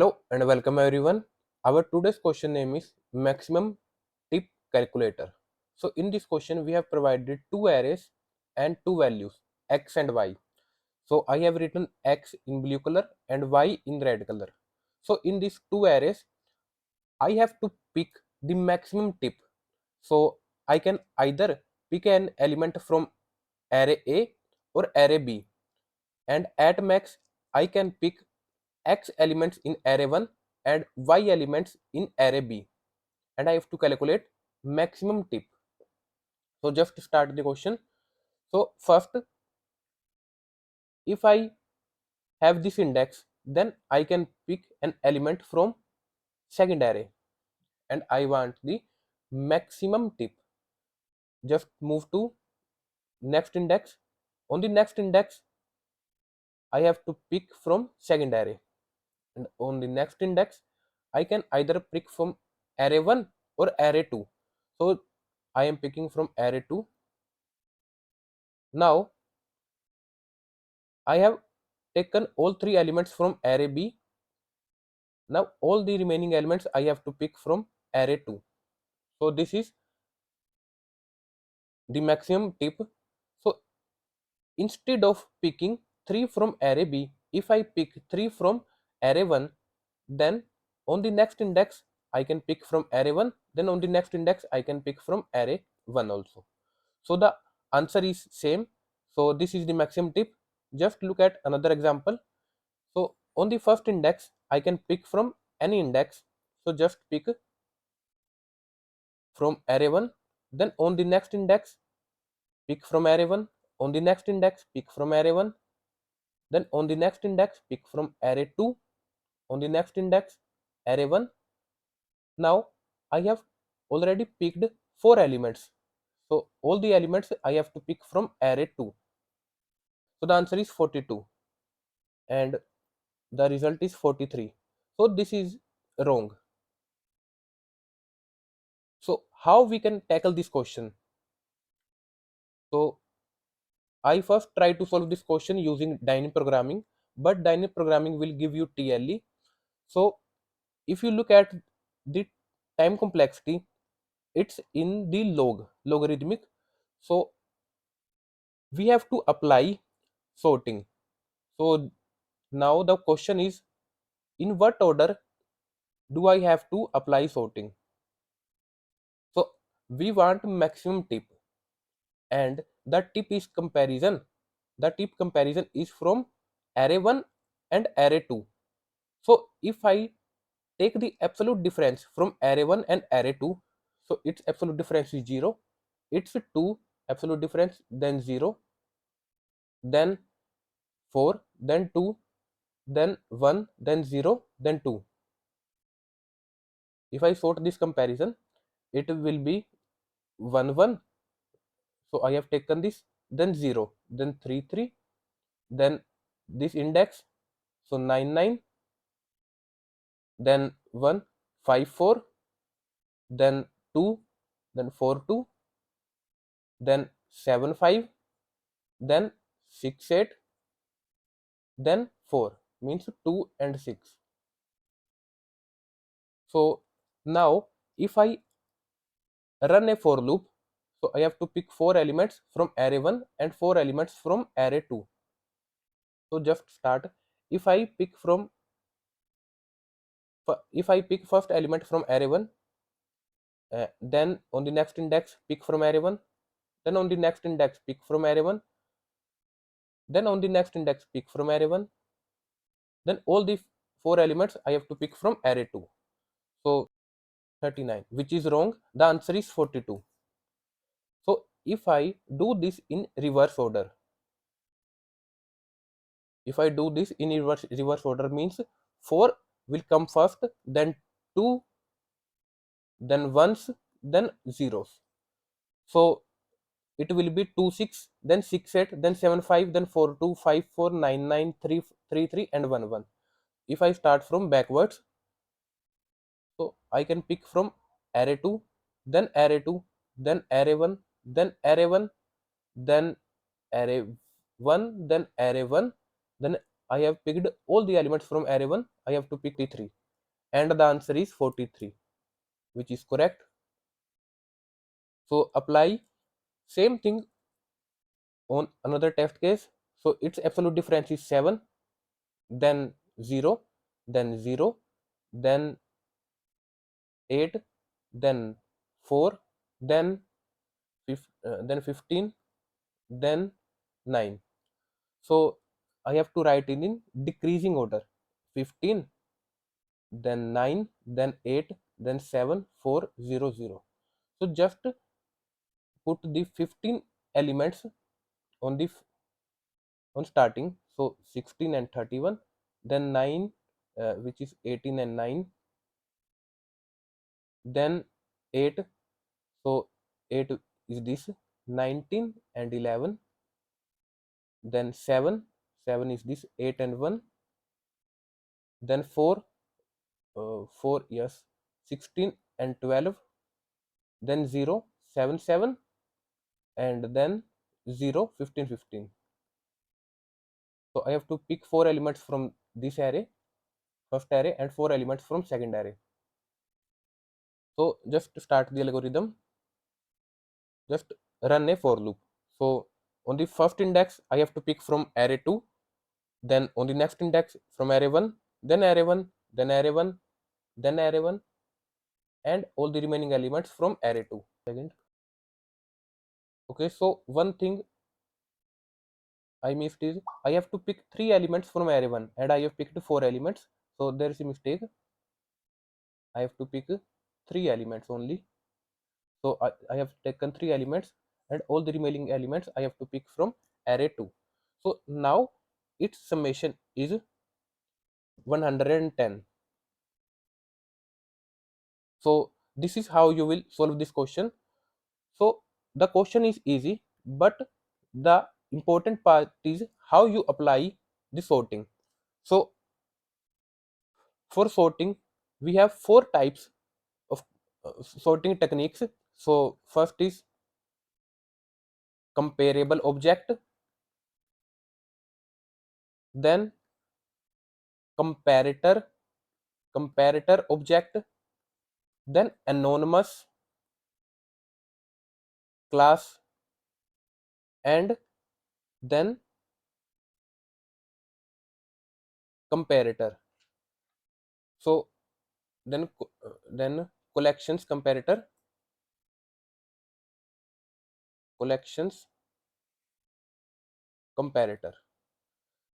Hello and welcome everyone. Our today's question name is maximum tip calculator. So in this question we have provided two arrays and two values x and y. So I have written x in blue color and y in red color. So in these two arrays I have to pick the maximum tip. So I can either pick an element from array A or array B, and at max I can pick x elements in array 1 and y elements in array B, and I have to calculate maximum tip. So just start the question. So first, if I have this index, then I can pick an element from second array and I want the maximum tip. Just move to next index. On the next index I have to pick from second array, and on the next index I can either pick from array 1 or array 2. So I am picking from array 2. Now I have taken all three elements from array B. Now all the remaining elements I have to pick from array 2. So this is the maximum tip. So instead of picking 3 from array B, if I pick 3 from array 1, then on the next index I can pick from array 1, then on the next index I can pick from array 1 also. So the answer is same. So this is the maximum tip. Just look at another example. So on the first index I can pick from any index. So just pick from array 1, then on the next index pick from array 1, on the next index pick from array 1, then on the next index pick from array 2, on the next index array 1. Now I have already picked 4 elements. So all the elements I have to pick from array 2. So the answer is 42 and the result is 43. So this is wrong. So how we can tackle this question? So I first try to solve this question using dynamic programming, but dynamic programming will give you TLE. So if you look at the time complexity, it's in the logarithmic. So we have to apply sorting. So now the question is, in what order do I have to apply sorting? So we want maximum tip, and the tip is comparison. The tip comparison is from array 1 and array 2. So if I take the absolute difference from array 1 and array 2, so its absolute difference is 0, it's 2 absolute difference, then 0, then 4, then 2, then 1, then 0, then 2. If I sort this comparison, it will be 1 1. So I have taken this, then 0, then 3 3, then this index, so 9 9, then 1 5 4, then 2, then 4 2, then 7 5, then 6 8, then 4, means 2 and 6. So now if I run a for loop, so I have to pick 4 elements from array 1 and 4 elements from array 2. So just start. If I pick first element from array 1, then on the next index pick from array 1, then on the next index pick from array 1, then on the next index pick from array 1, then all the 4 elements I have to pick from array 2. So 39, which is wrong. The answer is 42. So if I do this in reverse order, if I do this in reverse order, means 4 will come first, then 2, then 1s, then zeros. So it will be 2 6, then 6 8, then 7 5, then 4 2, 5 4, 9 9, 3 3 3, and 1 1. If I start from backwards, so I can pick from array 2, then array 2, then array 1, then array 1, then array 1, then array 1, then I have picked all the elements from array 1. I have to pick 43, and the answer is 43, which is correct. So apply same thing on another test case. So its absolute difference is 7, then 0, then 0, then 8, then 4, then 15, then 9. So I have to write it in decreasing order: 15, then 9, then 8, then 7, 4, 0, 0. So just put the 15 elements on the on starting. So 16 and 31, then 9, which is 18 and 9, then 8. So 8 is this, 19 and 11, then 7, 7 is this, 8 and 1, then 4, 4, yes, 16 and 12, then 0, 7, 7, and then 0, 15, 15. So I have to pick 4 elements from this array, first array, and 4 elements from second array. So just start the algorithm, just run a for loop. So on the first index, I have to pick from array 2, then on the next index from array 1, then array 1, then array 1, then array 1, and all the remaining elements from array 2. Second. Okay, so one thing I missed is I have to pick 3 elements from array 1, and I have picked 4 elements. So there is a mistake. I have to pick 3 elements only. So I have taken 3 elements, and all the remaining elements I have to pick from array 2. So now its summation is 110. So this is how you will solve this question. So the question is easy, but the important part is how you apply the sorting. So for sorting, we have 4 types of sorting techniques. So first is comparable object, then comparator object, then anonymous class, and then comparator. So then collections comparator.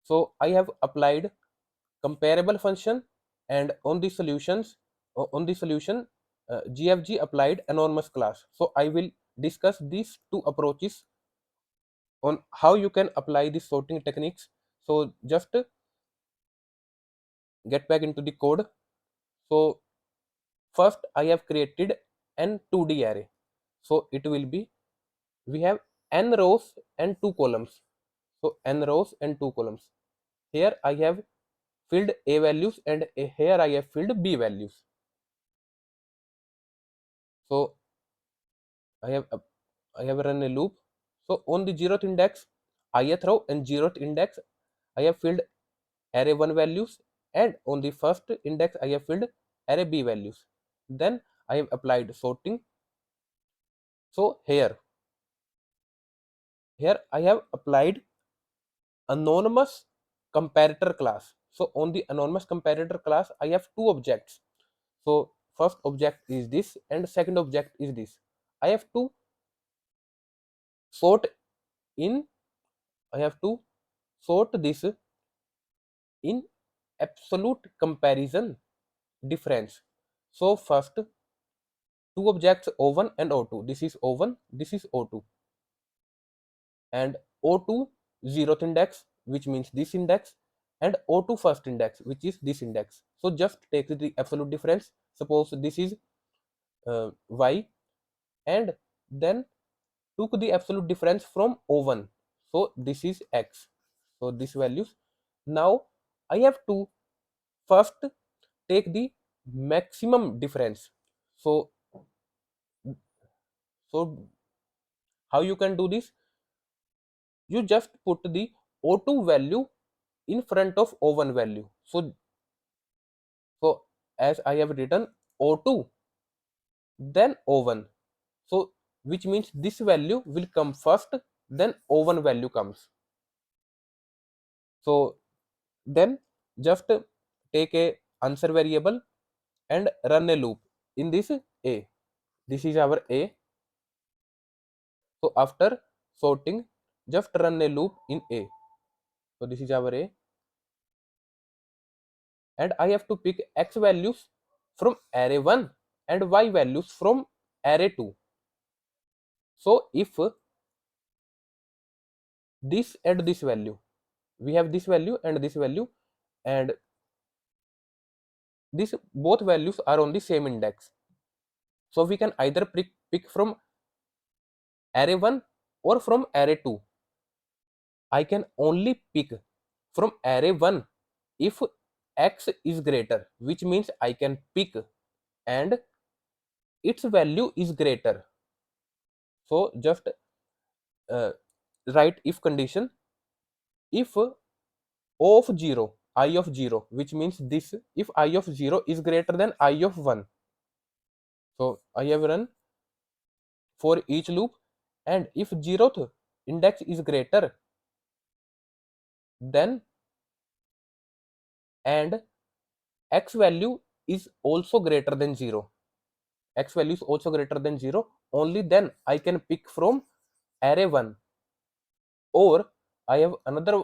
So I have applied comparable function, and on the solutions on the solution, GFG applied anonymous class. So I will discuss these two approaches on how you can apply the sorting techniques. So just get back into the code. So first I have created an 2D array. So it will be, we have n rows and 2 columns. So n rows and 2 columns. Here I have filled a values, and here I have filled b values. So I have run a loop. So on the 0th index, ith row and 0th index, I have filled array 1 values, and on the first index I have filled array b values. Then I have applied sorting. So here I have applied anonymous comparator class. So on the anonymous comparator class, I have 2 objects. So first object is this, and second object is this. I have to sort in I have to sort this in absolute comparison difference. So first, 2 objects O1 and O2. This is O1, this is O2, and O2 zeroth index, which means this index, and O2 first index, which is this index. So just take the absolute difference. Suppose this is Y, and then took the absolute difference from O1. So this is X. So this values. Now I have to first take the maximum difference. So how you can do this? You just put the O2 value in front of O1 value. So as I have written O2, then O1. So which means this value will come first, then O1 value comes. So then just take a answer variable and run a loop in this A. This is our A. So after sorting, just run a loop in A. So this is our A. And I have to pick X values from array 1 and Y values from array 2. So if this and this value, we have this value and this value, and these both values are on the same index. So we can either pick from array 1 or from array 2. I can only pick from array 1 if X is greater, which means I can pick and its value is greater. So just uh, write if condition. If O of 0, I of 0, which means this, if I of 0 is greater than I of 1. So I have run for each loop, and if 0th index is greater, then and X value is also greater than 0. X value is also greater than 0, only then I can pick from array 1. Or I have another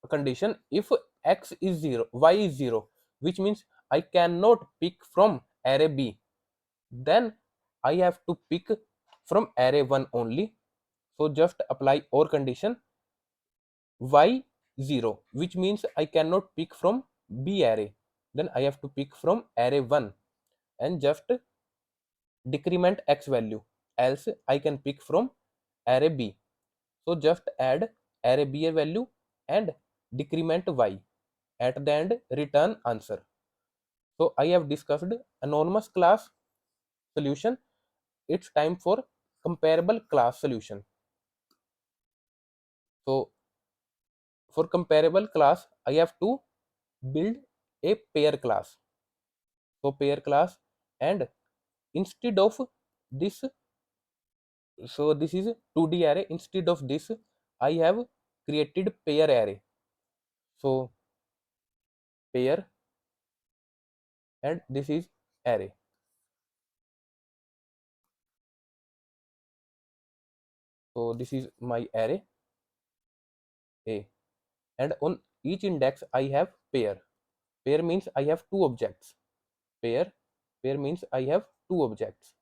condition, if X is 0, Y is 0, which means I cannot pick from array B. Then I have to pick from array 1 only. So just apply OR condition, Y 0, which means I cannot pick from B array. Then I have to pick from array 1 and just decrement X value, else I can pick from array B. So just add array B value and decrement Y. At the end, return answer. So I have discussed anonymous class solution. It's time for comparable class solution. So for comparable class, I have to build a pair class. So pair class, and instead of this, so this is 2D array. Instead of this, I have created pair array. So pair, and this is array. So this is my array A, and on each index I have pair. Pair means I have two objects. Pair, pair means I have two objects.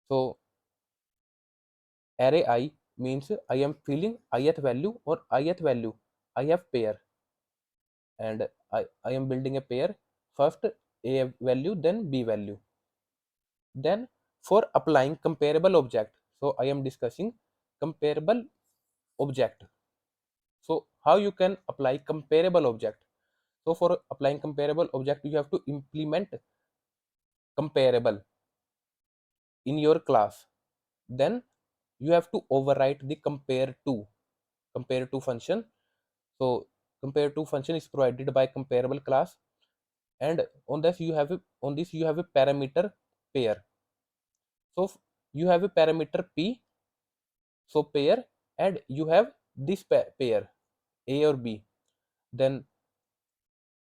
So array I means I am filling ith value or ith value. I have pair, and I am building a pair. First A value, then B value. Then for applying comparable object, so I am discussing comparable object. So how you can apply comparable object? So for applying comparable object, you have to implement comparable in your class. Then you have to overwrite the compare to function. So compare to function is provided by comparable class, and on this you have a parameter pair. So you have a parameter p, so pair, and you have this pair A or B. Then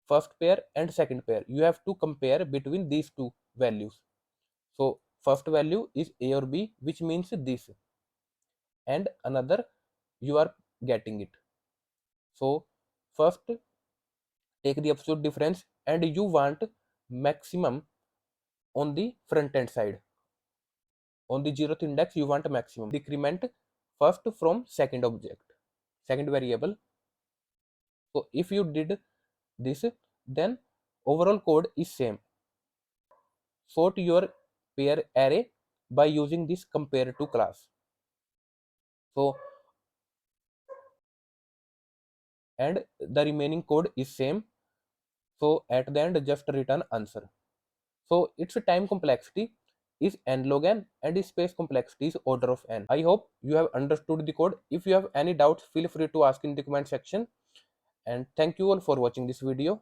first pair and second pair, you have to compare between these two values. So first value is A or B, which means this, and another you are getting it. So first take the absolute difference, and you want maximum on the front end side. On the 0th index you want a maximum. Decrement first from second object, second variable. So if you did this, then overall code is same. Sort your pair array by using this compare to class. So and the remaining code is same. So at the end just return answer. So it's a time complexity. is n log n and its space complexity is order of n. I hope you have understood the code. If you have any doubts, feel free to ask in the comment section. And thank you all for watching this video.